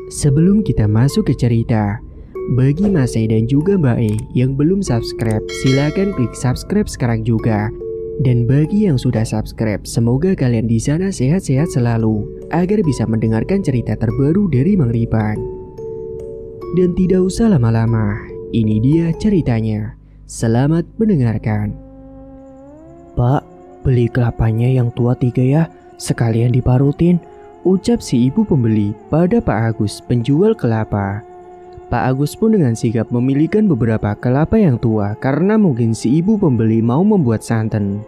Sebelum kita masuk ke cerita, bagi Mas E dan juga Mbak E yang belum subscribe, silakan klik subscribe sekarang juga. Dan bagi yang sudah subscribe, semoga kalian di sana sehat-sehat selalu agar bisa mendengarkan cerita terbaru dari Mang Ripan. Dan tidak usah lama-lama, ini dia ceritanya. Selamat mendengarkan. Pak, beli kelapanya yang tua 3 ya, sekalian diparutin, ucap si ibu pembeli pada Pak Agus, penjual kelapa. Pak Agus pun dengan sigap memilihkan beberapa kelapa yang tua karena mungkin si ibu pembeli mau membuat santan.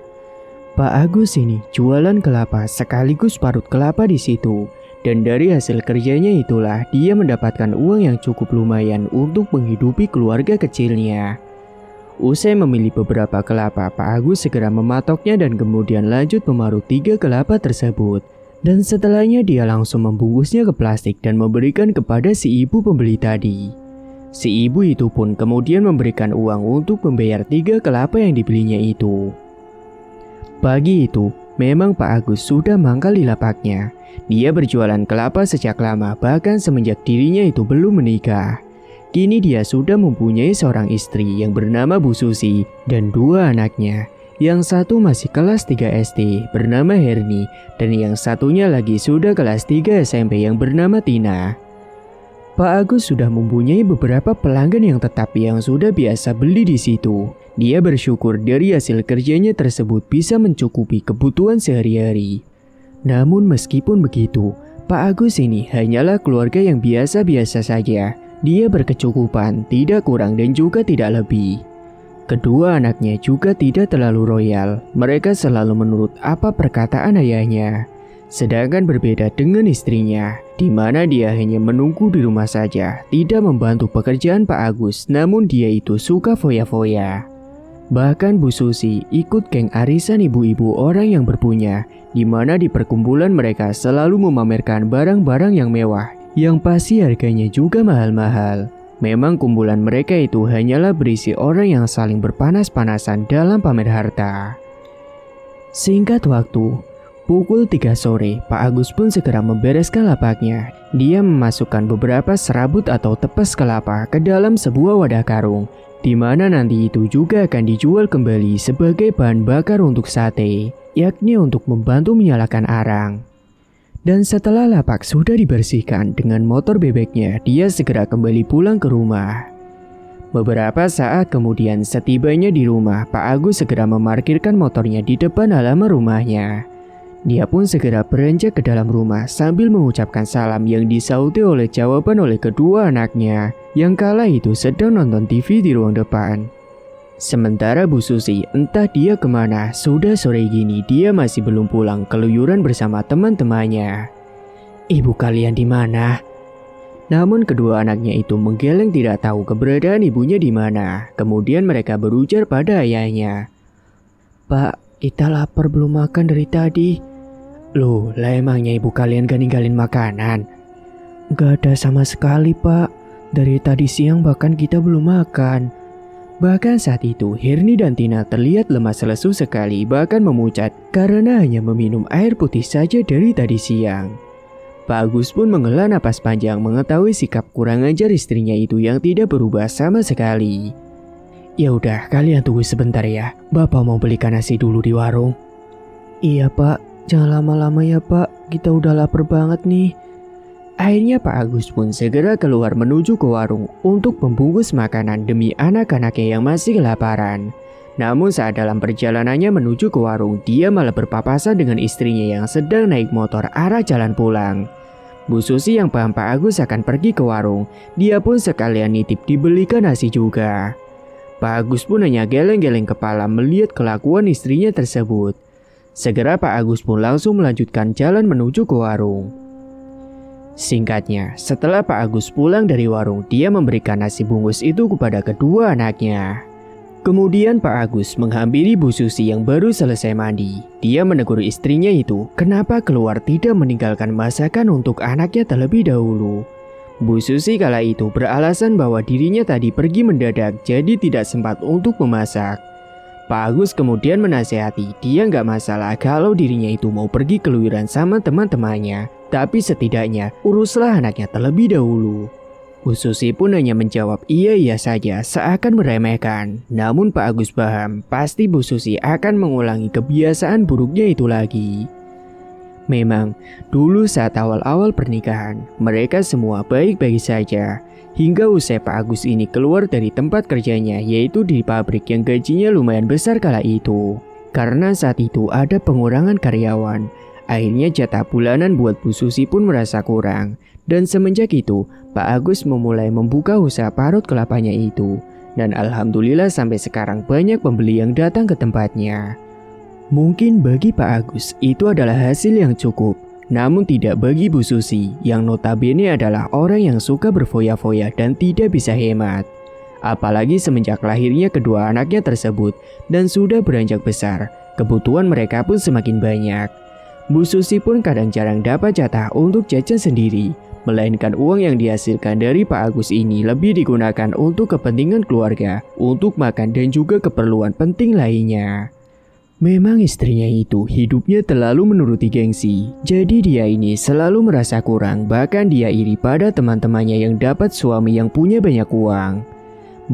Pak Agus ini jualan kelapa sekaligus parut kelapa di situ. Dan dari hasil kerjanya itulah dia mendapatkan uang yang cukup lumayan untuk menghidupi keluarga kecilnya. Usai memilih beberapa kelapa, Pak Agus segera mematoknya dan kemudian lanjut memarut 3 kelapa tersebut. Dan setelahnya dia langsung membungkusnya ke plastik dan memberikan kepada si ibu pembeli tadi. Si ibu itu pun kemudian memberikan uang untuk membayar 3 kelapa yang dibelinya itu. Pagi itu, memang Pak Agus sudah mangkal di lapaknya. Dia berjualan kelapa sejak lama, bahkan semenjak dirinya itu belum menikah. Kini dia sudah mempunyai seorang istri yang bernama Bu Susi dan 2 anaknya. Yang satu masih kelas 3 SD bernama Herni dan yang satunya lagi sudah kelas 3 SMP yang bernama Tina. Pak Agus sudah mempunyai beberapa pelanggan yang tetap yang sudah biasa beli di situ. Dia bersyukur dari hasil kerjanya tersebut bisa mencukupi kebutuhan sehari-hari. Namun meskipun begitu, Pak Agus ini hanyalah keluarga yang biasa-biasa saja. Dia berkecukupan, tidak kurang dan juga tidak lebih. Kedua anaknya juga tidak terlalu royal, mereka selalu menurut apa perkataan ayahnya. Sedangkan berbeda dengan istrinya, di mana dia hanya menunggu di rumah saja, tidak membantu pekerjaan Pak Agus, namun dia itu suka foya-foya. Bahkan Bu Susi ikut geng arisan ibu-ibu orang yang berpunya, di mana di perkumpulan mereka selalu memamerkan barang-barang yang mewah, yang pasti harganya juga mahal-mahal. Memang kumpulan mereka itu hanyalah berisi orang yang saling berpanas-panasan dalam pamer harta. Singkat waktu, pukul 3 sore, Pak Agus pun segera membereskan lapaknya. Dia memasukkan beberapa serabut atau tepes kelapa ke dalam sebuah wadah karung, di mana nanti itu juga akan dijual kembali sebagai bahan bakar untuk sate, yakni untuk membantu menyalakan arang. Dan setelah lapak sudah dibersihkan dengan motor bebeknya, dia segera kembali pulang ke rumah. Beberapa saat kemudian setibanya di rumah, Pak Agus segera memarkirkan motornya di depan halaman rumahnya. Dia pun segera beranjak ke dalam rumah sambil mengucapkan salam yang disauti oleh jawaban oleh kedua anaknya yang kala itu sedang nonton TV di ruang depan. Sementara Bu Susi entah dia kemana, sudah sore gini dia masih belum pulang keluyuran bersama teman-temannya. Ibu kalian di mana? Namun kedua anaknya itu menggeleng tidak tahu keberadaan ibunya di mana. Kemudian mereka berujar pada ayahnya. Pak, kita lapar belum makan dari tadi. Loh, lah emangnya ibu kalian gak ninggalin makanan? Gak ada sama sekali Pak, dari tadi siang bahkan kita belum makan. Bahkan saat itu, Herni dan Tina terlihat lemas lesu sekali, bahkan memucat karena hanya meminum air putih saja dari tadi siang. Pak Agus pun menghela napas panjang mengetahui sikap kurang ajar istrinya itu yang tidak berubah sama sekali. Ya udah, kalian tunggu sebentar ya, Bapak mau belikan nasi dulu di warung. Iya Pak, jangan lama-lama ya Pak, kita udah lapar banget nih. Akhirnya Pak Agus pun segera keluar menuju ke warung untuk membungkus makanan demi anak-anaknya yang masih kelaparan. Namun saat dalam perjalanannya menuju ke warung, dia malah berpapasan dengan istrinya yang sedang naik motor arah jalan pulang. Bu Susi yang paham Pak Agus akan pergi ke warung, dia pun sekalian nitip dibelikan nasi juga. Pak Agus pun hanya geleng-geleng kepala melihat kelakuan istrinya tersebut. Segera Pak Agus pun langsung melanjutkan jalan menuju ke warung. Singkatnya, setelah Pak Agus pulang dari warung, dia memberikan nasi bungkus itu kepada kedua anaknya. Kemudian Pak Agus menghampiri Bu Susi yang baru selesai mandi. Dia menegur istrinya itu, kenapa keluar tidak meninggalkan masakan untuk anaknya terlebih dahulu. Bu Susi kala itu beralasan bahwa dirinya tadi pergi mendadak, jadi tidak sempat untuk memasak. Pak Agus kemudian menasehati dia nggak masalah kalau dirinya itu mau pergi keluyuran sama teman-temannya. Tapi setidaknya uruslah anaknya terlebih dahulu. Bu Susi pun hanya menjawab iya saja seakan meremehkan. Namun Pak Agus paham pasti Bu Susi akan mengulangi kebiasaan buruknya itu lagi. Memang dulu saat awal-awal pernikahan mereka semua baik-baik saja. Hingga usai Pak Agus ini keluar dari tempat kerjanya yaitu di pabrik yang gajinya lumayan besar kala itu. Karena saat itu ada pengurangan karyawan. Akhirnya jatah bulanan buat Bu Susi pun merasa kurang. Dan semenjak itu, Pak Agus memulai membuka usaha parut kelapanya itu. Dan alhamdulillah sampai sekarang banyak pembeli yang datang ke tempatnya. Mungkin bagi Pak Agus itu adalah hasil yang cukup. Namun tidak bagi Bu Susi yang notabene adalah orang yang suka berfoya-foya dan tidak bisa hemat. Apalagi semenjak lahirnya kedua anaknya tersebut dan sudah beranjak besar, kebutuhan mereka pun semakin banyak. Bu Susi pun kadang jarang dapat jatah untuk jajan sendiri, melainkan uang yang dihasilkan dari Pak Agus ini lebih digunakan untuk kepentingan keluarga, untuk makan dan juga keperluan penting lainnya. Memang istrinya itu hidupnya terlalu menuruti gengsi, jadi dia ini selalu merasa kurang, bahkan dia iri pada teman-temannya yang dapat suami yang punya banyak uang.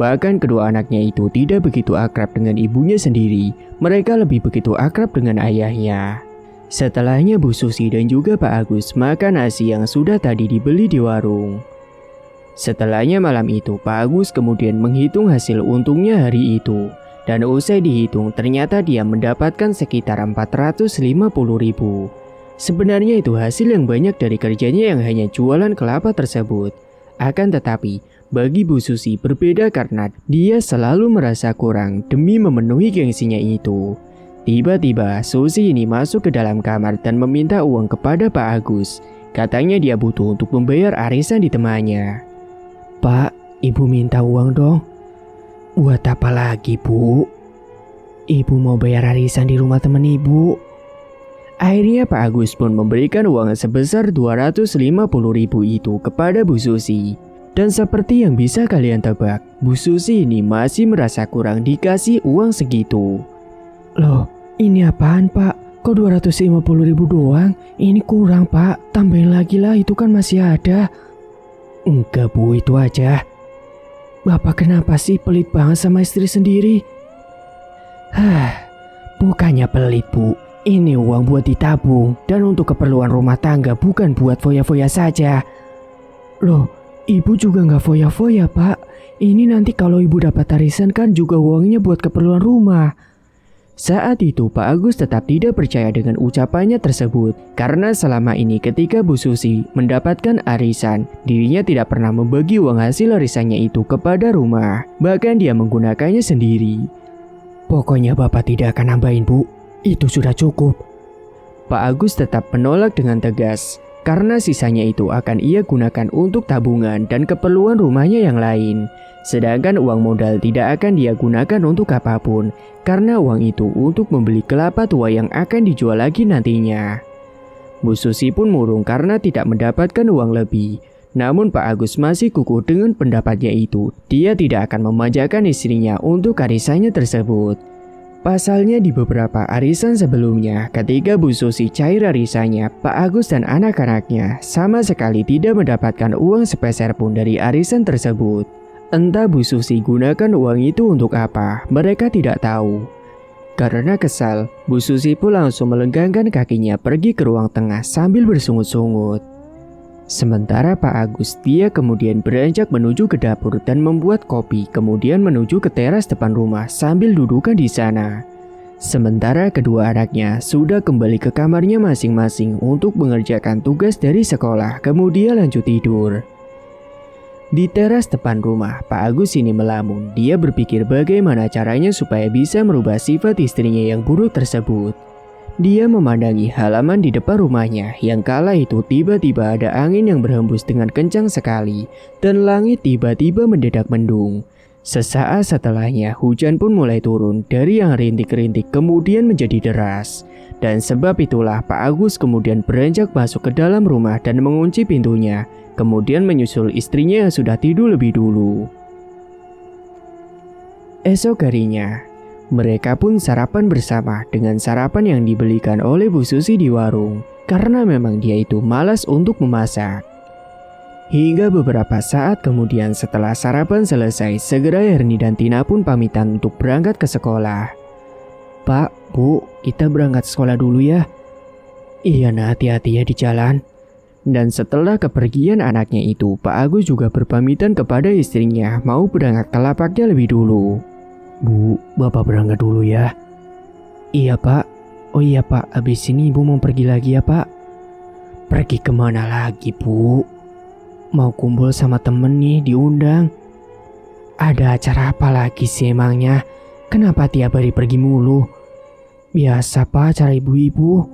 Bahkan kedua anaknya itu tidak begitu akrab dengan ibunya sendiri, mereka lebih begitu akrab dengan ayahnya. Setelahnya Bu Susi dan juga Pak Agus makan nasi yang sudah tadi dibeli di warung. Setelahnya malam itu Pak Agus kemudian menghitung hasil untungnya hari itu. Dan usai dihitung ternyata dia mendapatkan sekitar 450.000. Sebenarnya itu hasil yang banyak dari kerjanya yang hanya jualan kelapa tersebut. Akan tetapi bagi Bu Susi berbeda karena dia selalu merasa kurang demi memenuhi gengsinya itu. Tiba-tiba Susi ini masuk ke dalam kamar dan meminta uang kepada Pak Agus. Katanya dia butuh untuk membayar arisan di temannya. Pak, ibu minta uang dong. Buat apa lagi, Bu? Ibu mau bayar arisan di rumah teman ibu. Akhirnya Pak Agus pun memberikan uang sebesar 250.000 itu kepada Bu Susi. Dan seperti yang bisa kalian tebak, Bu Susi ini masih merasa kurang dikasih uang segitu. Loh, ini apaan Pak? Kok 250.000 doang? Ini kurang Pak, tambahin lagi lah, itu kan masih ada. Enggak Bu, itu aja. Bapak kenapa sih pelit banget sama istri sendiri? Bukannya pelit Bu, ini uang buat ditabung dan untuk keperluan rumah tangga, bukan buat foya-foya saja. Loh, ibu juga nggak foya-foya Pak. Ini nanti kalau ibu dapat arisan kan juga uangnya buat keperluan rumah. Saat itu Pak Agus tetap tidak percaya dengan ucapannya tersebut karena selama ini ketika Bu Susi mendapatkan arisan, dirinya tidak pernah membagi uang hasil arisannya itu kepada rumah, bahkan dia menggunakannya sendiri. Pokoknya Bapak tidak akan nambahin Bu, itu sudah cukup. Pak Agus tetap menolak dengan tegas karena sisanya itu akan ia gunakan untuk tabungan dan keperluan rumahnya yang lain. Sedangkan uang modal tidak akan dia gunakan untuk apapun, karena uang itu untuk membeli kelapa tua yang akan dijual lagi nantinya. Bu Susi pun murung karena tidak mendapatkan uang lebih. Namun Pak Agus masih kukuh dengan pendapatnya itu. Dia tidak akan memanjakan istrinya untuk arisannya tersebut. Pasalnya di beberapa arisan sebelumnya, ketika Bu Susi cair arisannya, Pak Agus dan anak-anaknya sama sekali tidak mendapatkan uang sepeser pun dari arisan tersebut. Entah Bu Susi gunakan uang itu untuk apa, mereka tidak tahu. Karena kesal, Bu Susi pun langsung melenggangkan kakinya pergi ke ruang tengah sambil bersungut-sungut. Sementara Pak Agus, dia kemudian beranjak menuju ke dapur dan membuat kopi, kemudian menuju ke teras depan rumah sambil dudukan di sana. Sementara kedua anaknya sudah kembali ke kamarnya masing-masing untuk mengerjakan tugas dari sekolah, kemudian lanjut tidur. Di teras depan rumah, Pak Agus ini melamun. Dia berpikir bagaimana caranya supaya bisa merubah sifat istrinya yang buruk tersebut. Dia memandangi halaman di depan rumahnya yang kala itu tiba-tiba ada angin yang berhembus dengan kencang sekali dan langit tiba-tiba mendadak mendung. Sesaat setelahnya hujan pun mulai turun dari yang rintik-rintik kemudian menjadi deras. Dan sebab itulah Pak Agus kemudian beranjak masuk ke dalam rumah dan mengunci pintunya. Kemudian menyusul istrinya yang sudah tidur lebih dulu. Esok harinya, mereka pun sarapan bersama dengan sarapan yang dibelikan oleh Bu Susi di warung. karena memang dia itu malas untuk memasak. Hingga beberapa saat kemudian setelah sarapan selesai, segera Herni dan Tina pun pamitan untuk berangkat ke sekolah. "Pak, Bu, kita berangkat sekolah dulu ya." "Iya nak, hati-hati ya di jalan." Dan setelah kepergian anaknya itu, Pak Agus juga berpamitan kepada istrinya mau berangkat ke lapaknya lebih dulu. "Bu, Bapak berangkat dulu ya." "Iya Pak." "Oh iya Pak, habis ini Ibu mau pergi lagi ya Pak?" "Pergi kemana lagi Bu?" "Mau kumpul sama temen nih, diundang." "Ada acara apa lagi sih emangnya? Kenapa tiap hari pergi mulu?" "Biasa Pak, acara ibu-ibu."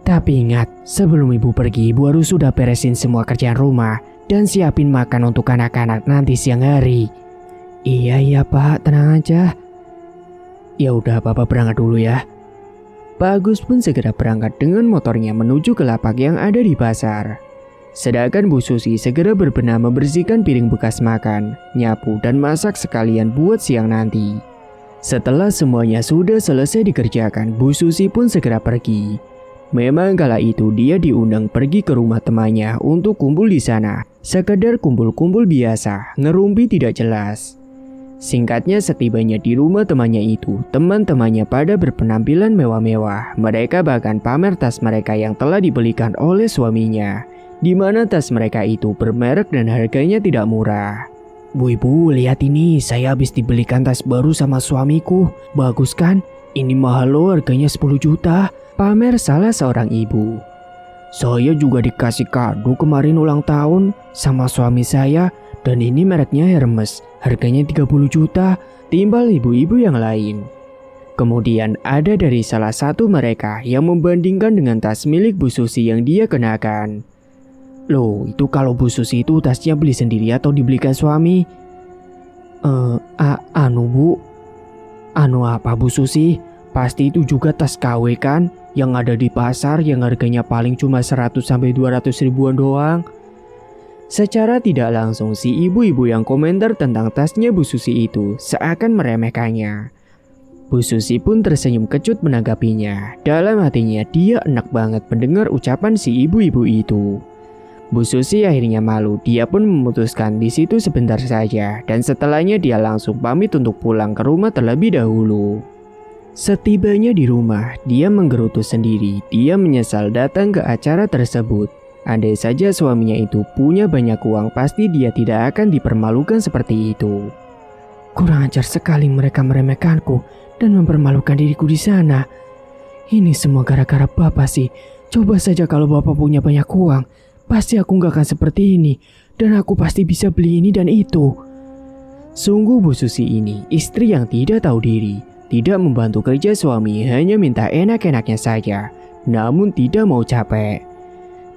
Tapi ingat, sebelum Ibu pergi, Ibu harus sudah beresin semua kerjaan rumah dan siapin makan untuk anak-anak nanti siang hari." Iya Pak, tenang aja." "Ya udah, Bapak berangkat dulu ya." Pak Agus pun segera berangkat dengan motornya menuju ke lapak yang ada di pasar. Sedangkan Bu Susi segera berbenah membersihkan piring bekas makan, nyapu dan masak sekalian buat siang nanti. Setelah semuanya sudah selesai dikerjakan, Bu Susi pun segera pergi. Memang kala itu dia diundang pergi ke rumah temannya untuk kumpul di sana. Sekedar kumpul-kumpul biasa, ngerumpi tidak jelas. Singkatnya, setibanya di rumah temannya itu, teman-temannya pada berpenampilan mewah-mewah. Mereka bahkan pamer tas mereka yang telah dibelikan oleh suaminya, di mana tas mereka itu bermerek dan harganya tidak murah. "Bu, Ibu, lihat ini, saya habis dibelikan tas baru sama suamiku. Bagus kan? Ini mahal loh, harganya 10 juta. Pamer salah seorang ibu. "Saya juga dikasih kado kemarin ulang tahun sama suami saya, dan ini mereknya Hermes, harganya 30 juta. Timbal ibu-ibu yang lain. Kemudian ada dari salah satu mereka yang membandingkan dengan tas milik Bu Susi yang dia kenakan. "Loh, itu kalau Bu Susi itu tasnya beli sendiri atau dibelikan suami?" Bu." "Anu apa Bu Susi? Pasti itu juga tas KW kan? Yang ada di pasar yang harganya paling cuma 100-200 ribuan doang." Secara tidak langsung si ibu-ibu yang komentar tentang tasnya Bu Susi itu seakan meremehkannya. Bu Susi pun tersenyum kecut menanggapinya. Dalam hatinya dia enak banget mendengar ucapan si ibu-ibu itu. Bu Susi akhirnya malu, dia pun memutuskan di situ sebentar saja dan setelahnya dia langsung pamit untuk pulang ke rumah terlebih dahulu. Setibanya di rumah, dia menggerutu sendiri. Dia menyesal datang ke acara tersebut. Andai saja suaminya itu punya banyak uang, pasti dia tidak akan dipermalukan seperti itu. "Kurang ajar sekali mereka meremehkanku dan mempermalukan diriku di sana. Ini semua gara-gara Bapak sih. Coba saja kalau Bapak punya banyak uang, pasti aku gak akan seperti ini, dan aku pasti bisa beli ini dan itu." Sungguh Bu Susi ini istri yang tidak tahu diri, tidak membantu kerja suami, hanya minta enak-enaknya saja, namun tidak mau capek.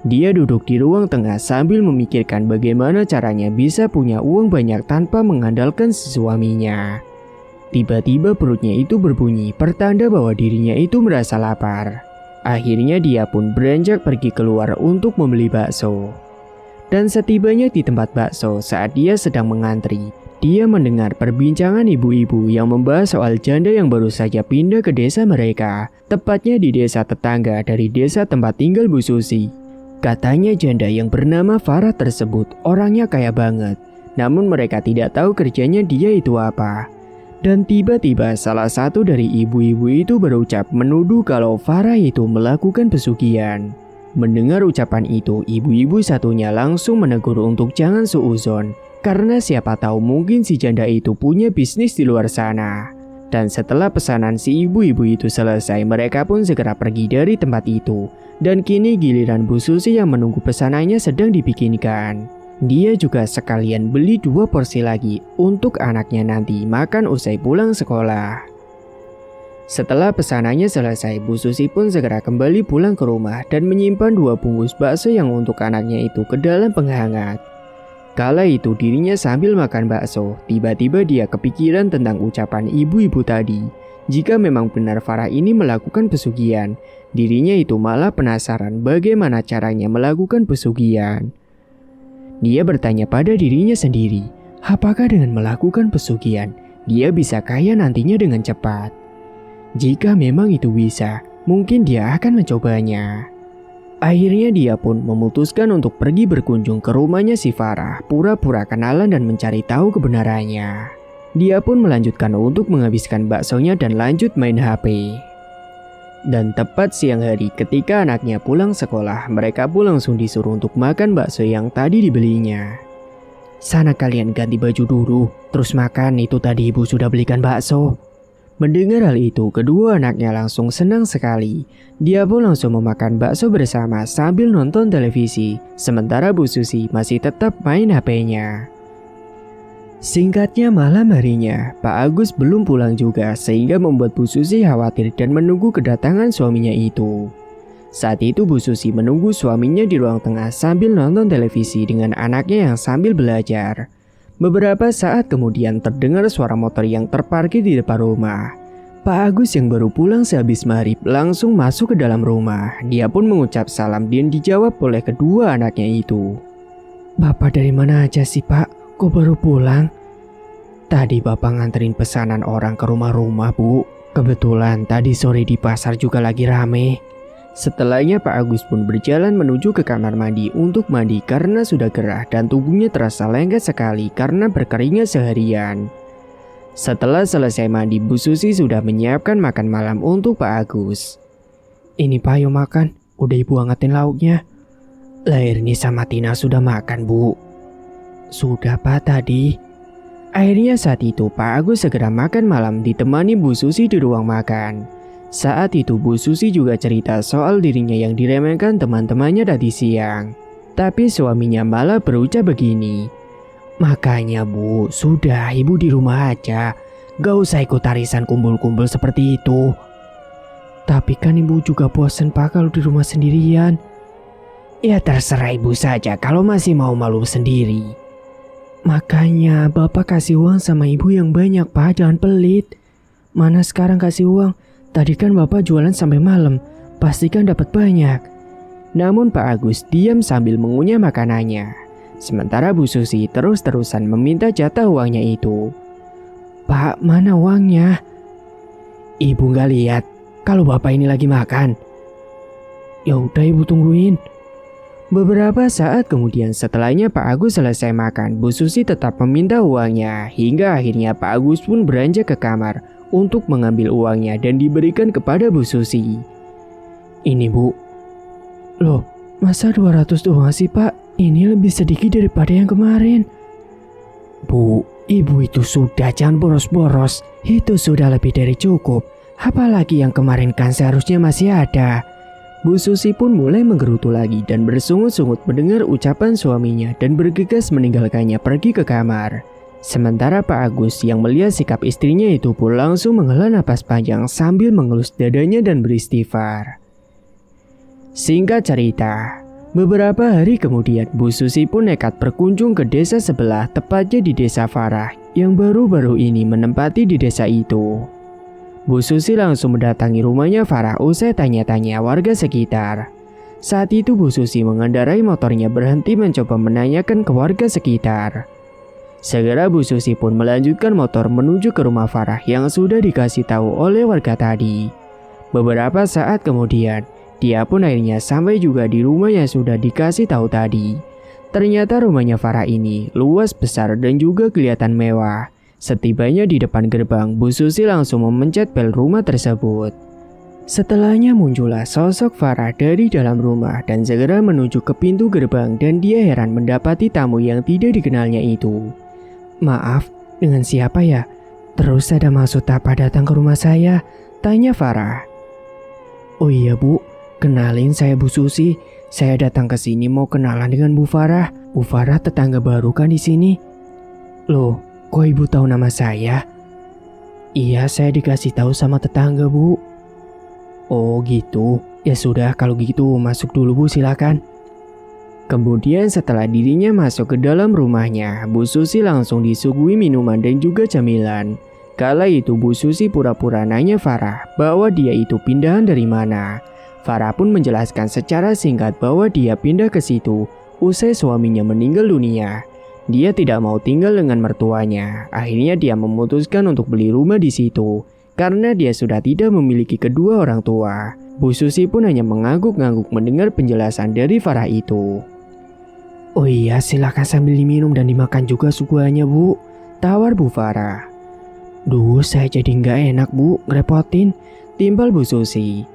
Dia duduk di ruang tengah sambil memikirkan bagaimana caranya bisa punya uang banyak tanpa mengandalkan suaminya. Tiba-tiba perutnya itu berbunyi, pertanda bahwa dirinya itu merasa lapar. Akhirnya dia pun beranjak pergi keluar untuk membeli bakso. Dan setibanya di tempat bakso, saat dia sedang mengantri, dia mendengar perbincangan ibu-ibu yang membahas soal janda yang baru saja pindah ke desa mereka, tepatnya di desa tetangga dari desa tempat tinggal Bu Susi. Katanya janda yang bernama Farah tersebut orangnya kaya banget, namun mereka tidak tahu kerjanya dia itu apa. Dan tiba-tiba salah satu dari ibu-ibu itu berucap menuduh kalau Farah itu melakukan pesugihan. Mendengar ucapan itu, ibu-ibu satunya langsung menegur untuk jangan suuzon, karena siapa tahu mungkin si janda itu punya bisnis di luar sana. Dan setelah pesanan si ibu-ibu itu selesai, mereka pun segera pergi dari tempat itu. Dan kini giliran Bu Susi yang menunggu pesanannya sedang dibikinkan. Dia juga sekalian beli 2 porsi lagi untuk anaknya nanti makan usai pulang sekolah. Setelah pesanannya selesai, Bu Susi pun segera kembali pulang ke rumah dan menyimpan 2 bungkus bakso yang untuk anaknya itu ke dalam penghangat. Kala itu dirinya sambil makan bakso, tiba-tiba dia kepikiran tentang ucapan ibu-ibu tadi. Jika memang benar Farah ini melakukan pesugihan, dirinya itu malah penasaran bagaimana caranya melakukan pesugihan. Dia bertanya pada dirinya sendiri, apakah dengan melakukan pesugihan, dia bisa kaya nantinya dengan cepat? Jika memang itu bisa, mungkin dia akan mencobanya. Akhirnya dia pun memutuskan untuk pergi berkunjung ke rumahnya si Farah, pura-pura kenalan dan mencari tahu kebenarannya. Dia pun melanjutkan untuk menghabiskan baksonya dan lanjut main HP. Dan tepat siang hari ketika anaknya pulang sekolah, mereka pun langsung disuruh untuk makan bakso yang tadi dibelinya. Sana kalian ganti baju dulu, terus makan, itu tadi ibu sudah belikan bakso. Mendengar hal itu, kedua anaknya langsung senang sekali. Dia pun langsung memakan bakso bersama sambil nonton televisi, sementara Bu Susi masih tetap main HP-nya. Singkatnya malam harinya, Pak Agus belum pulang juga sehingga membuat Bu Susi khawatir dan menunggu kedatangan suaminya itu. Saat itu Bu Susi menunggu suaminya di ruang tengah sambil nonton televisi dengan anaknya yang sambil belajar. Beberapa saat kemudian terdengar suara motor yang terparkir di depan rumah. Pak Agus yang baru pulang sehabis maghrib langsung masuk ke dalam rumah. Dia pun mengucap salam dan dijawab oleh kedua anaknya itu. Bapak dari mana aja sih Pak? Kok baru pulang? Tadi Bapak nganterin pesanan orang ke rumah-rumah Bu. Kebetulan tadi sore di pasar juga lagi rame. Setelahnya Pak Agus pun berjalan menuju ke kamar mandi untuk mandi karena sudah gerah dan tubuhnya terasa lengket sekali karena berkeringat seharian. Setelah selesai mandi, Bu Susi sudah menyiapkan makan malam untuk Pak Agus. Ini Pak, yuk makan. Udah Ibu angetin lauknya. Lah Erni sama Tina sudah makan Bu. Sudah Pak tadi. Akhirnya saat itu Pak Agus segera makan malam ditemani Bu Susi di ruang makan. Saat itu Bu Susi juga cerita soal dirinya yang diremehkan teman-temannya tadi siang. Tapi suaminya malah berucap begini. Makanya Bu, sudah Ibu di rumah aja. Gak usah ikut arisan kumpul-kumpul seperti itu. Tapi kan Ibu juga bosan Pak kalau di rumah sendirian. Ya terserah Ibu saja kalau masih mau malu sendiri. Makanya Bapak kasih uang sama Ibu yang banyak Pak, jangan pelit. Mana sekarang kasih uang? Tadi kan Bapak jualan sampai malam, pastikan dapat banyak. Namun Pak Agus diam sambil mengunyah makanannya. Sementara Bu Susi terus-terusan meminta jatah uangnya itu. Pak, mana uangnya? Ibu nggak lihat kalau Bapak ini lagi makan. Ya udah Ibu tungguin. Beberapa saat kemudian setelahnya Pak Agus selesai makan, Bu Susi tetap meminta uangnya. Hingga akhirnya Pak Agus pun beranjak ke kamar untuk mengambil uangnya dan diberikan kepada Bu Susi. Ini Bu. Loh, masa 200 doang sih Pak? Ini lebih sedikit daripada yang kemarin. Bu, Ibu itu sudah, jangan boros-boros. Itu sudah lebih dari cukup. Apalagi yang kemarin kan seharusnya masih ada. Bu Susi pun mulai menggerutu lagi dan bersungut-sungut mendengar ucapan suaminya dan bergegas meninggalkannya pergi ke kamar. Sementara Pak Agus yang melihat sikap istrinya itu pun langsung menghela napas panjang sambil mengelus dadanya dan beristighfar. Singkat cerita, beberapa hari kemudian Bu Susi pun nekat berkunjung ke desa sebelah, tepatnya di desa Farah yang baru-baru ini menempati di desa itu. Bu Susi langsung mendatangi rumahnya Farah usai tanya-tanya warga sekitar. Saat itu Bu Susi mengendarai motornya berhenti mencoba menanyakan ke warga sekitar. Segera Bu Susi pun melanjutkan motor menuju ke rumah Farah yang sudah dikasih tahu oleh warga tadi. Beberapa saat kemudian, dia pun akhirnya sampai juga di rumah yang sudah dikasih tahu tadi. Ternyata rumahnya Farah ini luas besar dan juga kelihatan mewah. Setibanya di depan gerbang, Bu Susi langsung memencet bel rumah tersebut. Setelahnya muncullah sosok Farah dari dalam rumah dan segera menuju ke pintu gerbang dan dia heran mendapati tamu yang tidak dikenalnya itu. Maaf, dengan siapa ya? Terus ada maksud apa datang ke rumah saya? Tanya Farah. Oh iya Bu, kenalin saya Bu Susi. Saya datang ke sini mau kenalan dengan Bu Farah. Bu Farah tetangga baru kan di sini. Loh, kok Ibu tahu nama saya? Iya, saya dikasih tahu sama tetangga Bu. Oh gitu, ya sudah kalau gitu masuk dulu Bu, silakan. Kemudian setelah dirinya masuk ke dalam rumahnya, Bu Susi langsung disuguhi minuman dan juga camilan. Kala itu Bu Susi pura-pura nanya Farah bahwa dia itu pindahan dari mana. Farah pun menjelaskan secara singkat bahwa dia pindah ke situ usai suaminya meninggal dunia. Dia tidak mau tinggal dengan mertuanya. Akhirnya dia memutuskan untuk beli rumah di situ karena dia sudah tidak memiliki kedua orang tua. Bu Susi pun hanya mengangguk-ngangguk mendengar penjelasan dari Farah itu. Oh iya, silakan sambil diminum dan dimakan juga suguhannya, Bu. Tawar Bu Farah. Duh, saya jadi nggak enak, Bu. Ngerepotin. Timpal Bu Susi.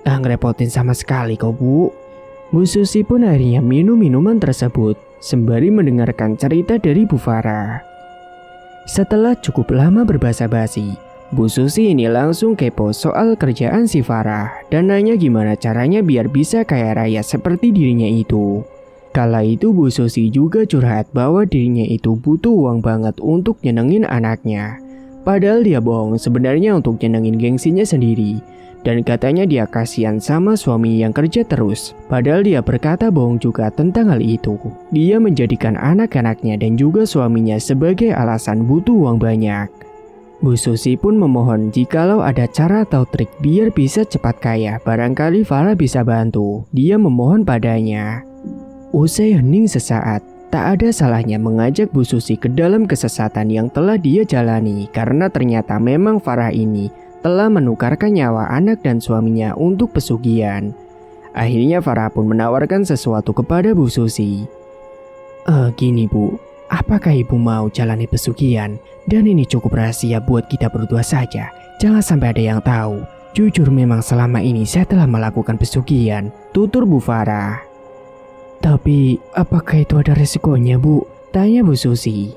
Ngerepotin sama sekali kok, Bu. Bu Susi pun akhirnya minum minuman tersebut sembari mendengarkan cerita dari Bu Farah. Setelah cukup lama berbasa-basi, Bu Susi ini langsung kepo soal kerjaan si Farah dan nanya gimana caranya biar bisa kaya raya seperti dirinya itu. Kala itu Bu Susi juga curhat bahwa dirinya itu butuh uang banget untuk nyenengin anaknya. Padahal dia bohong sebenarnya untuk nyenengin gengsinya sendiri. Dan katanya dia kasihan sama suami yang kerja terus. Padahal dia berkata bohong juga tentang hal itu. Dia menjadikan anak-anaknya dan juga suaminya sebagai alasan butuh uang banyak. Bu Susi pun memohon jikalau ada cara atau trik biar bisa cepat kaya. Barangkali Farah bisa bantu. Dia memohon padanya. Usai hening sesaat, tak ada salahnya mengajak Bu Susi ke dalam kesesatan yang telah dia jalani. Karena ternyata memang Farah ini telah menukarkan nyawa anak dan suaminya untuk pesugihan. Akhirnya Farah pun menawarkan sesuatu kepada Bu Susi. Gini Bu, apakah Ibu mau jalani pesugihan? Dan ini cukup rahasia buat kita berdua saja. Jangan sampai ada yang tahu. Jujur memang selama ini saya telah melakukan pesugihan, tutur Bu Farah. Tapi apakah itu ada resikonya, Bu? Tanya Bu Susi.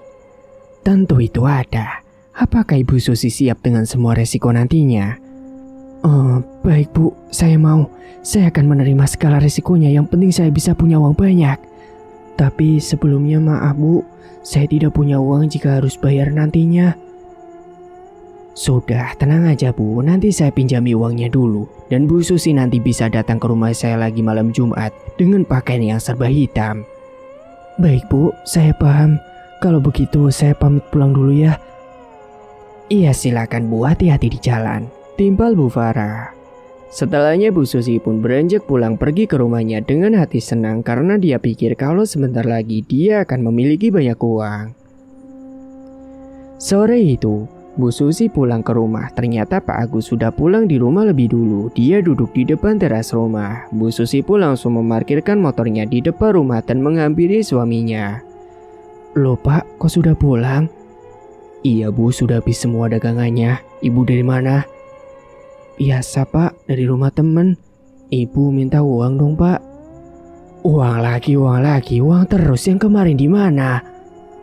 Tentu itu ada. Apakah Ibu Susi siap dengan semua resiko nantinya? Baik Bu, saya mau. Saya akan menerima segala resikonya, yang penting saya bisa punya uang banyak. Tapi sebelumnya maaf Bu, saya tidak punya uang jika harus bayar nantinya. Sudah, tenang aja Bu, nanti saya pinjami uangnya dulu. Dan Bu Susi nanti bisa datang ke rumah saya lagi malam Jumat dengan pakaian yang serba hitam. Baik Bu, saya paham. Kalau begitu saya pamit pulang dulu ya. Iya silakan Bu, hati-hati di jalan, timpal Bu Farah. Setelahnya Bu Susi pun beranjak pulang pergi ke rumahnya dengan hati senang karena dia pikir kalau sebentar lagi dia akan memiliki banyak uang. Sore itu, Bu Susi pulang ke rumah. Ternyata Pak Agus sudah pulang di rumah lebih dulu. Dia duduk di depan teras rumah. Bu Susi pun langsung memarkirkan motornya di depan rumah dan menghampiri suaminya. Loh Pak, kok sudah pulang? Iya Bu, sudah habis semua dagangannya. Ibu dari mana? Biasa Pak, dari rumah temen. Ibu minta uang dong Pak. Uang lagi, uang terus. Yang kemarin di mana?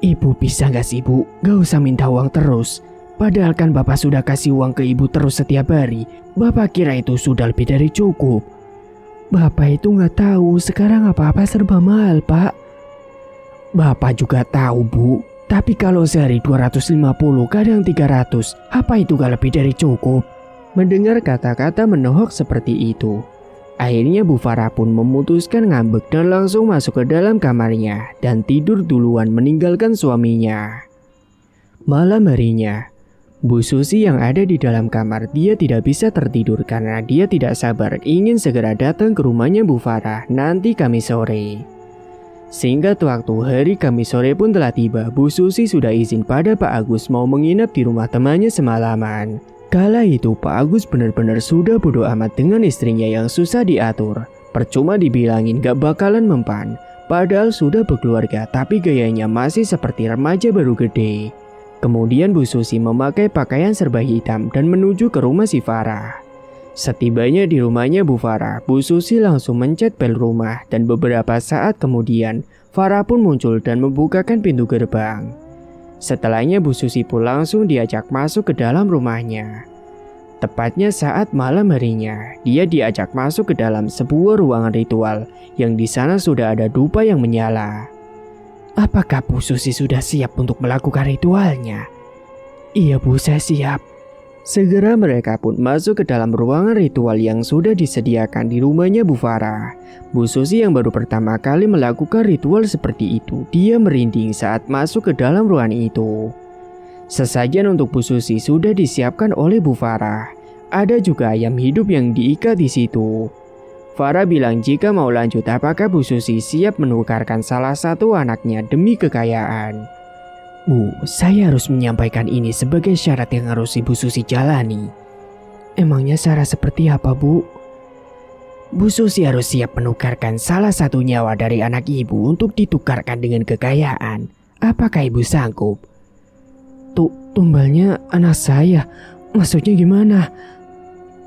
Ibu bisa gak sih Bu? Gak usah minta uang terus. Padahal kan Bapak sudah kasih uang ke Ibu terus setiap hari. Bapak kira itu sudah lebih dari cukup. Bapak itu gak tahu sekarang apa-apa serba mahal Pak. Bapak juga tahu Bu. Tapi kalau sehari 250, kadang 300, apa itu gak lebih dari cukup? Mendengar kata-kata menohok seperti itu, akhirnya Bu Farah pun memutuskan ngambek dan langsung masuk ke dalam kamarnya dan tidur duluan meninggalkan suaminya. Malam harinya, Bu Susi yang ada di dalam kamar, dia tidak bisa tertidur karena dia tidak sabar ingin segera datang ke rumahnya Bu Farah nanti Kamis sore. Singkat waktu, hari Kamis sore pun telah tiba. Bu Susi sudah izin pada Pak Agus mau menginap di rumah temannya semalaman. Kala itu Pak Agus benar-benar sudah bodoh amat dengan istrinya yang susah diatur. Percuma dibilangin gak bakalan mempan. Padahal sudah berkeluarga tapi gayanya masih seperti remaja baru gede. Kemudian Bu Susi memakai pakaian serba hitam dan menuju ke rumah si Farah. Setibanya di rumahnya Bu Farah, Bu Susi langsung mencet bel rumah dan beberapa saat kemudian Farah pun muncul dan membukakan pintu gerbang. Setelahnya Bu Susi pun langsung diajak masuk ke dalam rumahnya. Tepatnya saat malam harinya, dia diajak masuk ke dalam sebuah ruangan ritual yang di sana sudah ada dupa yang menyala. Apakah Bu Susi sudah siap untuk melakukan ritualnya? Iya Bu, saya siap. Segera mereka pun masuk ke dalam ruangan ritual yang sudah disediakan di rumahnya Bu Farah. Bu Susi yang baru pertama kali melakukan ritual seperti itu, dia merinding saat masuk ke dalam ruangan itu. Sesajen untuk Bu Susi sudah disiapkan oleh Bu Farah. Ada juga ayam hidup yang diikat di situ. Farah bilang jika mau lanjut apakah Bu Susi siap menukarkan salah satu anaknya demi kekayaan. Bu, saya harus menyampaikan ini sebagai syarat yang harus Ibu Susi jalani. Emangnya syarat seperti apa Bu? Bu Susi harus siap menukarkan salah satu nyawa dari anak ibu untuk ditukarkan dengan kekayaan. Apakah ibu sanggup? Tumbalnya anak saya, maksudnya gimana?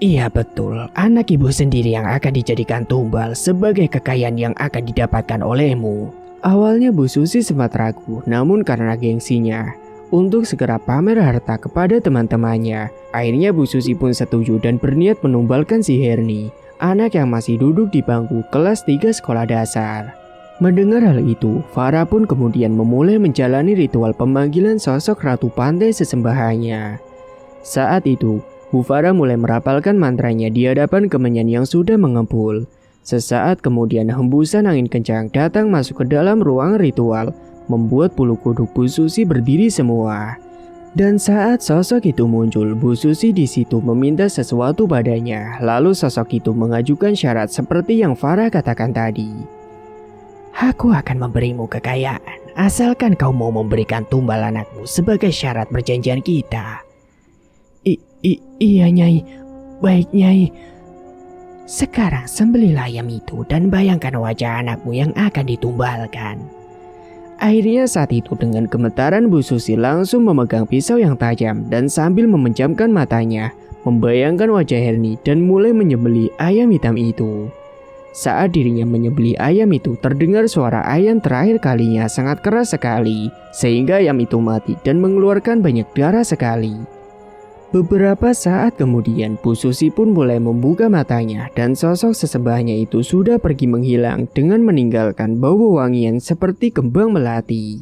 Iya betul, anak ibu sendiri yang akan dijadikan tumbal sebagai kekayaan yang akan didapatkan olehmu. Awalnya Bu Susi sempat ragu, namun karena gengsinya untuk segera pamer harta kepada teman-temannya, akhirnya Bu Susi pun setuju dan berniat menumbalkan si Herni, anak yang masih duduk di bangku kelas 3 sekolah dasar. Mendengar hal itu, Farah pun kemudian memulai menjalani ritual pemanggilan sosok Ratu Pantai sesembahannya. Saat itu, Bu Farah mulai merapalkan mantranya di hadapan kemenyan yang sudah mengepul. Sesaat kemudian hembusan angin kencang datang masuk ke dalam ruang ritual, membuat bulu kuduk Bu Susi berdiri semua. Dan saat sosok itu muncul, Bu Susi di situ meminta sesuatu padanya. Lalu sosok itu mengajukan syarat seperti yang Farah katakan tadi. Aku akan memberimu kekayaan, asalkan kau mau memberikan tumbal anakmu sebagai syarat perjanjian kita. Iya Nyai, baik Nyai. Sekarang sembelihlah ayam itu dan bayangkan wajah anakmu yang akan ditumbalkan. Akhirnya saat itu dengan gemetaran Bu Susi langsung memegang pisau yang tajam dan sambil memejamkan matanya, membayangkan wajah Herni dan mulai menyembelih ayam hitam itu. Saat dirinya menyembelih ayam itu, terdengar suara ayam terakhir kalinya sangat keras sekali, sehingga ayam itu mati dan mengeluarkan banyak darah sekali. Beberapa saat kemudian, Bu Susi pun mulai membuka matanya dan sosok sesembahnya itu sudah pergi menghilang dengan meninggalkan bau wangian seperti kembang melati.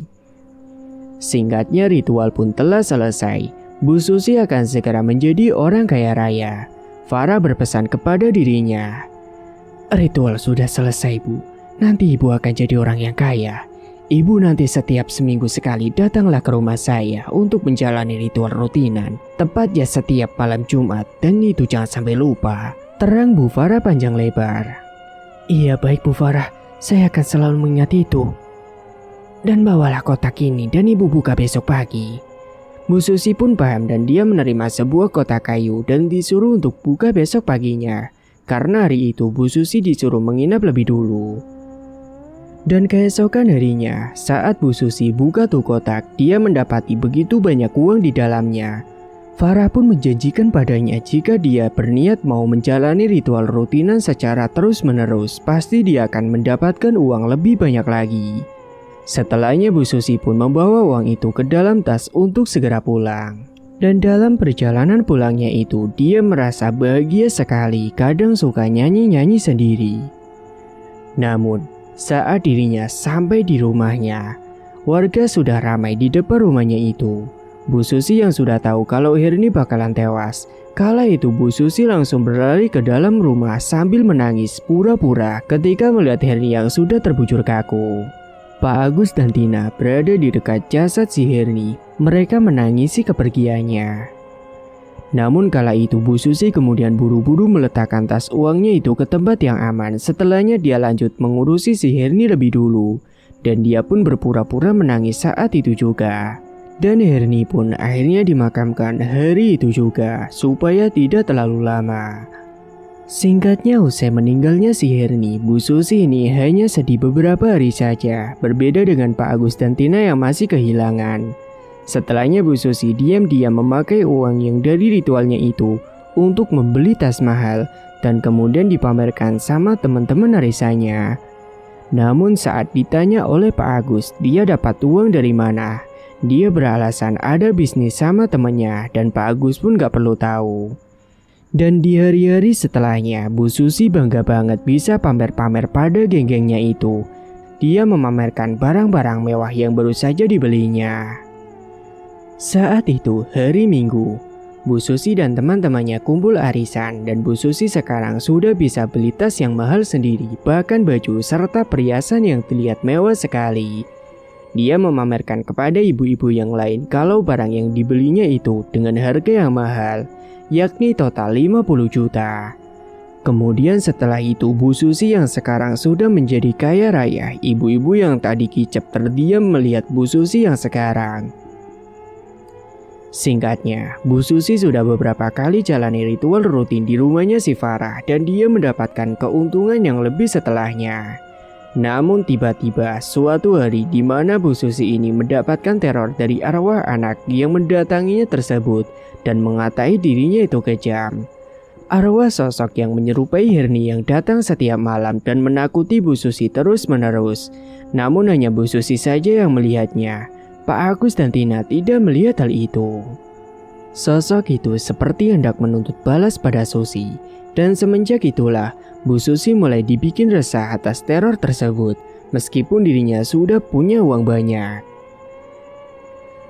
Singkatnya, ritual pun telah selesai. Bu Susi akan segera menjadi orang kaya raya. Farah berpesan kepada dirinya, "Ritual sudah selesai, Bu. Nanti ibu akan jadi orang yang kaya. Ibu nanti setiap seminggu sekali datanglah ke rumah saya untuk menjalani ritual rutinan. Tepatnya setiap malam Jumat, dan itu jangan sampai lupa." Terang Bu Farah panjang lebar. "Iya baik Bu Farah, saya akan selalu mengingat itu." "Dan bawalah kotak ini dan ibu buka besok pagi." Bu Susi pun paham dan dia menerima sebuah kotak kayu dan disuruh untuk buka besok paginya. Karena hari itu Bu Susi disuruh menginap lebih dulu. Dan keesokan harinya, saat Bu Susi buka tuh kotak, dia mendapati begitu banyak uang di dalamnya. Farah pun menjanjikan padanya jika dia berniat mau menjalani ritual rutinan secara terus-menerus, pasti dia akan mendapatkan uang lebih banyak lagi. Setelahnya Bu Susi pun membawa uang itu ke dalam tas untuk segera pulang. Dan dalam perjalanan pulangnya itu, dia merasa bahagia sekali, kadang suka nyanyi-nyanyi sendiri. Namun, saat dirinya sampai di rumahnya, warga sudah ramai di depan rumahnya itu. Bu Susi yang sudah tahu kalau Herni bakalan tewas. Kala itu Bu Susi langsung berlari ke dalam rumah sambil menangis pura-pura ketika melihat Herni yang sudah terbujur kaku. Pak Agus dan Tina berada di dekat jasad si Herni. Mereka menangisi kepergiannya. Namun kala itu Bu Susi kemudian buru-buru meletakkan tas uangnya itu ke tempat yang aman. Setelahnya dia lanjut mengurusi si Herni lebih dulu. Dan dia pun berpura-pura menangis saat itu juga. Dan Herni pun akhirnya dimakamkan hari itu juga supaya tidak terlalu lama. Singkatnya, usai meninggalnya si Herni, Bu Susi ini hanya sedih beberapa hari saja, berbeda dengan Pak Agus dan Tina yang masih kehilangan. Setelahnya Bu Susi diam-diam memakai uang yang dari ritualnya itu untuk membeli tas mahal dan kemudian dipamerkan sama teman-teman arisannya. Namun saat ditanya oleh Pak Agus, dia dapat uang dari mana? Dia beralasan ada bisnis sama temannya dan Pak Agus pun gak perlu tahu. Dan di hari-hari setelahnya, Bu Susi bangga banget bisa pamer-pamer pada geng-gengnya itu. Dia memamerkan barang-barang mewah yang baru saja dibelinya. Saat itu, hari Minggu, Bu Susi dan teman-temannya kumpul arisan dan Bu Susi sekarang sudah bisa beli tas yang mahal sendiri, bahkan baju serta perhiasan yang terlihat mewah sekali. Dia memamerkan kepada ibu-ibu yang lain kalau barang yang dibelinya itu dengan harga yang mahal, yakni total 50 juta. Kemudian setelah itu Bu Susi yang sekarang sudah menjadi kaya raya, ibu-ibu yang tadi kicap terdiam melihat Bu Susi yang sekarang. Singkatnya, Bu Susi sudah beberapa kali jalani ritual rutin di rumahnya si Farah dan dia mendapatkan keuntungan yang lebih setelahnya. Namun tiba-tiba suatu hari di mana Bu Susi ini mendapatkan teror dari arwah anak yang mendatanginya tersebut dan mengatai dirinya itu kejam. Arwah sosok yang menyerupai Herni yang datang setiap malam dan menakuti Bu Susi terus-menerus. Namun hanya Bu Susi saja yang melihatnya. Pak Agus dan Tina tidak melihat hal itu. Sosok itu seperti hendak menuntut balas pada Susi. Dan semenjak itulah, Bu Susi mulai dibikin resah atas teror tersebut, meskipun dirinya sudah punya uang banyak.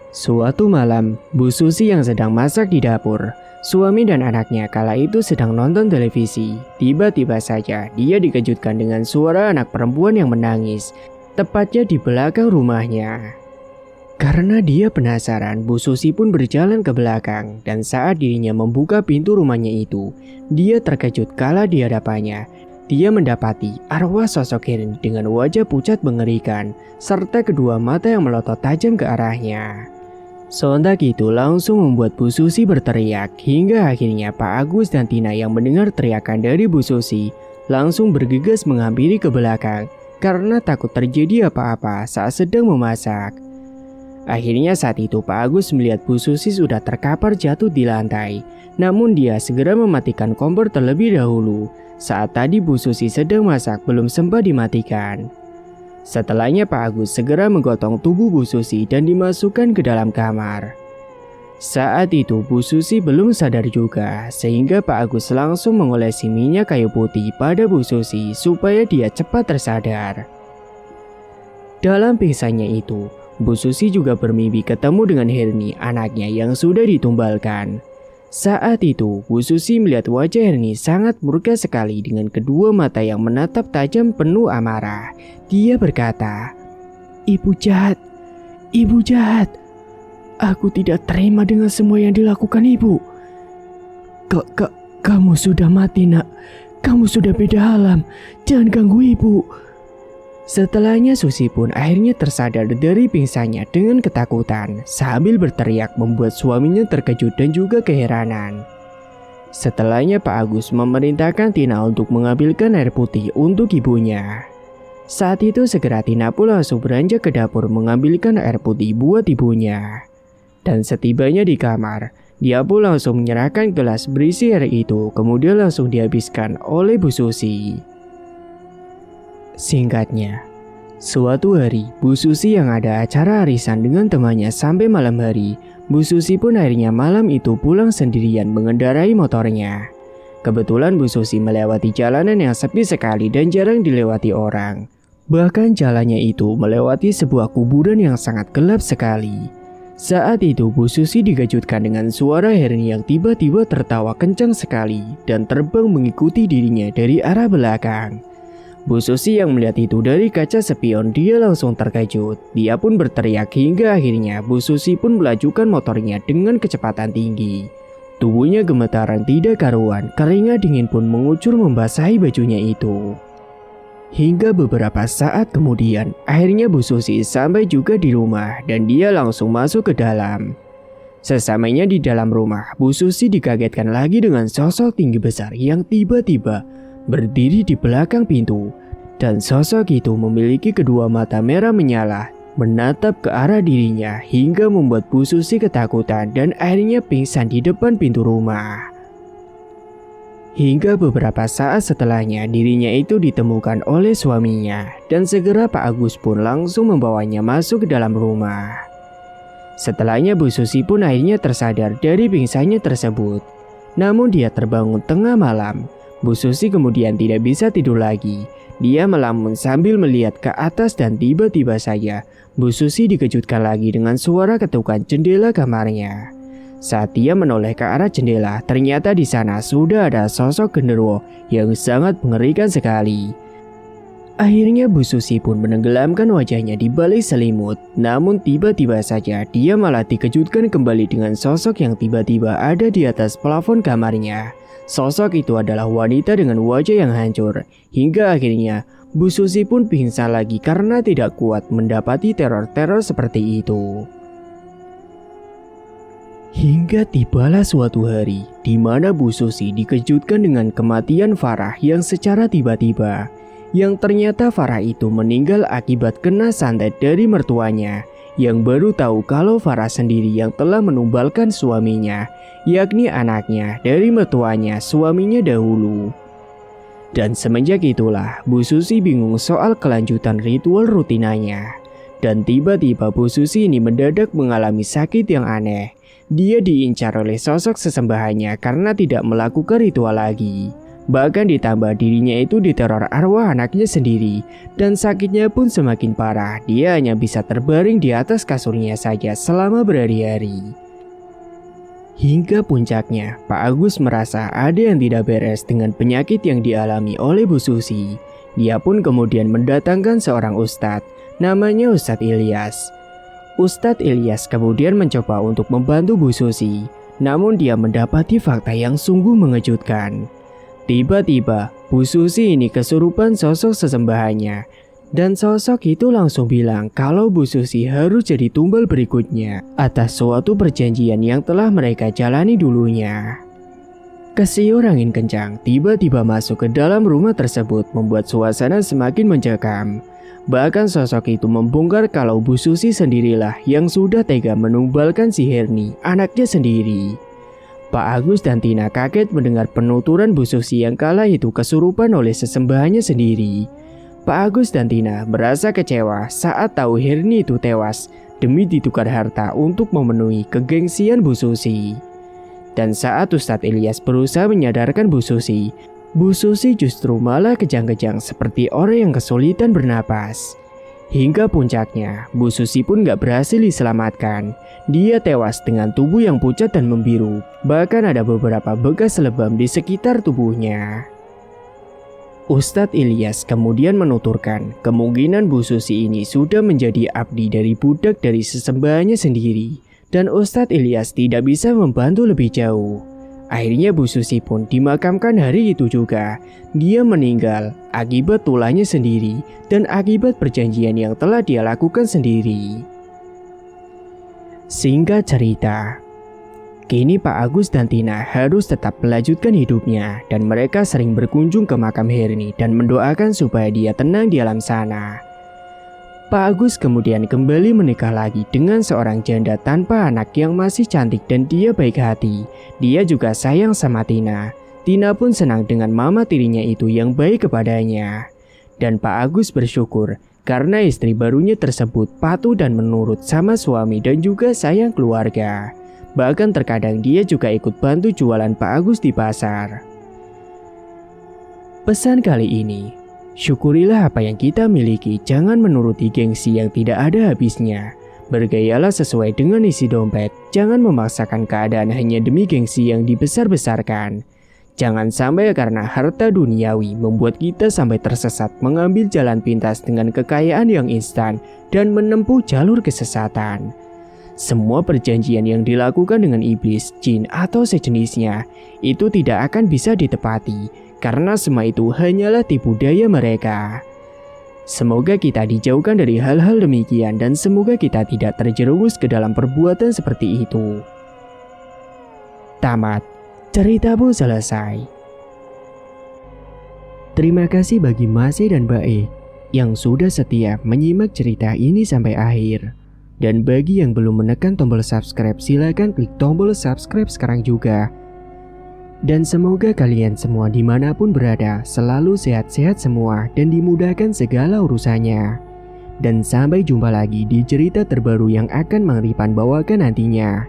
Suatu malam, Bu Susi yang sedang masak di dapur, suami dan anaknya kala itu sedang nonton televisi. Tiba-tiba saja dia dikejutkan dengan suara anak perempuan yang menangis, tepatnya di belakang rumahnya. Karena dia penasaran, Bu Susi pun berjalan ke belakang dan saat dirinya membuka pintu rumahnya itu, dia terkejut kala di hadapannya. Dia mendapati arwah sosok Herni dengan wajah pucat mengerikan serta kedua mata yang melotot tajam ke arahnya. Sontak itu langsung membuat Bu Susi berteriak hingga akhirnya Pak Agus dan Tina yang mendengar teriakan dari Bu Susi langsung bergegas menghampiri ke belakang karena takut terjadi apa-apa saat sedang memasak. Akhirnya saat itu Pak Agus melihat Bu Susi sudah terkapar jatuh di lantai. Namun dia segera mematikan kompor terlebih dahulu. Saat tadi Bu Susi sedang masak belum sempat dimatikan. Setelahnya Pak Agus segera menggotong tubuh Bu Susi dan dimasukkan ke dalam kamar. Saat itu Bu Susi belum sadar juga sehingga Pak Agus langsung mengolesi minyak kayu putih pada Bu Susi supaya dia cepat tersadar. Dalam pingsannya itu, Bu Susi juga bermimpi ketemu dengan Herni, anaknya yang sudah ditumbalkan. Saat itu, Bu Susi melihat wajah Herni sangat murka sekali dengan kedua mata yang menatap tajam penuh amarah. Dia berkata, "Ibu jahat, ibu jahat. Aku tidak terima dengan semua yang dilakukan ibu. Kamu sudah mati, nak. Kamu sudah beda alam. Jangan ganggu ibu." Setelahnya Susi pun akhirnya tersadar dari pingsannya dengan ketakutan sambil berteriak membuat suaminya terkejut dan juga keheranan. Setelahnya Pak Agus memerintahkan Tina untuk mengambilkan air putih untuk ibunya. Saat itu segera Tina pun langsung beranjak ke dapur mengambilkan air putih buat ibunya. Dan setibanya di kamar, dia pun langsung menyerahkan gelas berisi air itu kemudian langsung dihabiskan oleh Bu Susi. Singkatnya, suatu hari Bu Susi yang ada acara arisan dengan temannya sampai malam hari. Bu Susi pun akhirnya malam itu pulang sendirian mengendarai motornya. Kebetulan Bu Susi melewati jalanan yang sepi sekali dan jarang dilewati orang. Bahkan jalannya itu melewati sebuah kuburan yang sangat gelap sekali. Saat itu Bu Susi dikejutkan dengan suara Herni yang tiba-tiba tertawa kencang sekali dan terbang mengikuti dirinya dari arah belakang. Bu Susi yang melihat itu dari kaca spion, dia langsung terkejut. Dia pun berteriak hingga akhirnya Bu Susi pun melajukan motornya dengan kecepatan tinggi. Tubuhnya gemetaran tidak karuan, keringat dingin pun mengucur membasahi bajunya itu. Hingga beberapa saat kemudian, akhirnya Bu Susi sampai juga di rumah dan dia langsung masuk ke dalam. Sesamanya di dalam rumah, Bu Susi dikagetkan lagi dengan sosok tinggi besar yang tiba-tiba berdiri di belakang pintu, dan sosok itu memiliki kedua mata merah menyala, menatap ke arah dirinya hingga membuat Bu Susi ketakutan dan akhirnya pingsan di depan pintu rumah. Hingga beberapa saat setelahnya dirinya itu ditemukan oleh suaminya dan segera Pak Agus pun langsung membawanya masuk ke dalam rumah. Setelahnya Bu Susi pun akhirnya tersadar dari pingsannya tersebut. Namun dia terbangun tengah malam. Bu Susi kemudian tidak bisa tidur lagi. Dia melamun sambil melihat ke atas dan tiba-tiba saja Bu Susi dikejutkan lagi dengan suara ketukan jendela kamarnya. Saat dia menoleh ke arah jendela, ternyata di sana sudah ada sosok genderuwo yang sangat mengerikan sekali. Akhirnya Bu Susi pun menenggelamkan wajahnya di balik selimut. Namun tiba-tiba saja dia malah dikejutkan kembali dengan sosok yang tiba-tiba ada di atas plafon kamarnya. Sosok itu adalah wanita dengan wajah yang hancur. Hingga akhirnya Bu Susi pun pingsan lagi karena tidak kuat mendapati teror-teror seperti itu. Hingga tibalah suatu hari di mana Bu Susi dikejutkan dengan kematian Farah yang secara tiba-tiba. Yang ternyata Farah itu meninggal akibat kena santet dari mertuanya, yang baru tahu kalau Farah sendiri yang telah menumbalkan suaminya, yakni anaknya dari mertuanya suaminya dahulu. Dan semenjak itulah Bu Susi bingung soal kelanjutan ritual rutinanya. Dan tiba-tiba Bu Susi ini mendadak mengalami sakit yang aneh. Dia diincar oleh sosok sesembahannya karena tidak melakukan ritual lagi. Bahkan ditambah dirinya itu diteror arwah anaknya sendiri. Dan sakitnya pun semakin parah. Dia hanya bisa terbaring di atas kasurnya saja selama berhari-hari. Hingga puncaknya, Pak Agus merasa ada yang tidak beres dengan penyakit yang dialami oleh Bu Susi. Dia pun kemudian mendatangkan seorang ustadz, namanya Ustadz Ilyas. Ustadz Ilyas kemudian mencoba untuk membantu Bu Susi, namun dia mendapati fakta yang sungguh mengejutkan. Tiba-tiba, Bu Susi ini kesurupan sosok sesembahannya, dan sosok itu langsung bilang kalau Bu Susi harus jadi tumbal berikutnya atas suatu perjanjian yang telah mereka jalani dulunya. Kesiur angin kencang tiba-tiba masuk ke dalam rumah tersebut membuat suasana semakin mencekam. Bahkan sosok itu membongkar kalau Bu Susi sendirilah yang sudah tega menumbalkan si Herni, anaknya sendiri. Pak Agus dan Tina kaget mendengar penuturan Bu Susi yang kala itu kesurupan oleh sesembahannya sendiri. Pak Agus dan Tina merasa kecewa saat tahu Herni itu tewas demi ditukar harta untuk memenuhi kegengsian Bu Susi. Dan saat Ustadz Ilyas berusaha menyadarkan Bu Susi justru malah kejang-kejang seperti orang yang kesulitan bernapas. Hingga puncaknya, Bu Susi pun gak berhasil diselamatkan. Dia tewas dengan tubuh yang pucat dan membiru. Bahkan ada beberapa bekas lebam di sekitar tubuhnya. Ustadz Ilyas kemudian menuturkan kemungkinan Bu Susi ini sudah menjadi abdi dari budak dari sesembahannya sendiri. Dan Ustadz Ilyas tidak bisa membantu lebih jauh. Akhirnya Bu Susi pun dimakamkan hari itu juga. Dia meninggal akibat tulahnya sendiri dan akibat perjanjian yang telah dia lakukan sendiri. Singkat cerita, kini Pak Agus dan Tina harus tetap melanjutkan hidupnya dan mereka sering berkunjung ke makam Herni dan mendoakan supaya dia tenang di alam sana. Pak Agus kemudian kembali menikah lagi dengan seorang janda tanpa anak yang masih cantik dan dia baik hati. Dia juga sayang sama Tina. Tina pun senang dengan mama tirinya itu yang baik kepadanya. Dan Pak Agus bersyukur karena istri barunya tersebut patuh dan menurut sama suami dan juga sayang keluarga. Bahkan terkadang dia juga ikut bantu jualan Pak Agus di pasar. Pesan kali ini, syukurilah apa yang kita miliki, jangan menuruti gengsi yang tidak ada habisnya. Bergayalah sesuai dengan isi dompet, jangan memaksakan keadaan hanya demi gengsi yang dibesar-besarkan. Jangan sampai karena harta duniawi membuat kita sampai tersesat mengambil jalan pintas dengan kekayaan yang instan dan menempuh jalur kesesatan. Semua perjanjian yang dilakukan dengan iblis, jin, atau sejenisnya itu tidak akan bisa ditepati karena semua itu hanyalah tipu daya mereka. Semoga kita dijauhkan dari hal-hal demikian dan semoga kita tidak terjerumus ke dalam perbuatan seperti itu. Tamat. Ceritamu selesai. Terima kasih bagi Mas E dan Mbak E yang sudah setia menyimak cerita ini sampai akhir. Dan bagi yang belum menekan tombol subscribe, silakan klik tombol subscribe sekarang juga. Dan semoga kalian semua dimanapun berada selalu sehat-sehat semua dan dimudahkan segala urusannya. Dan sampai jumpa lagi di cerita terbaru yang akan Mang Ripan bawakan nantinya.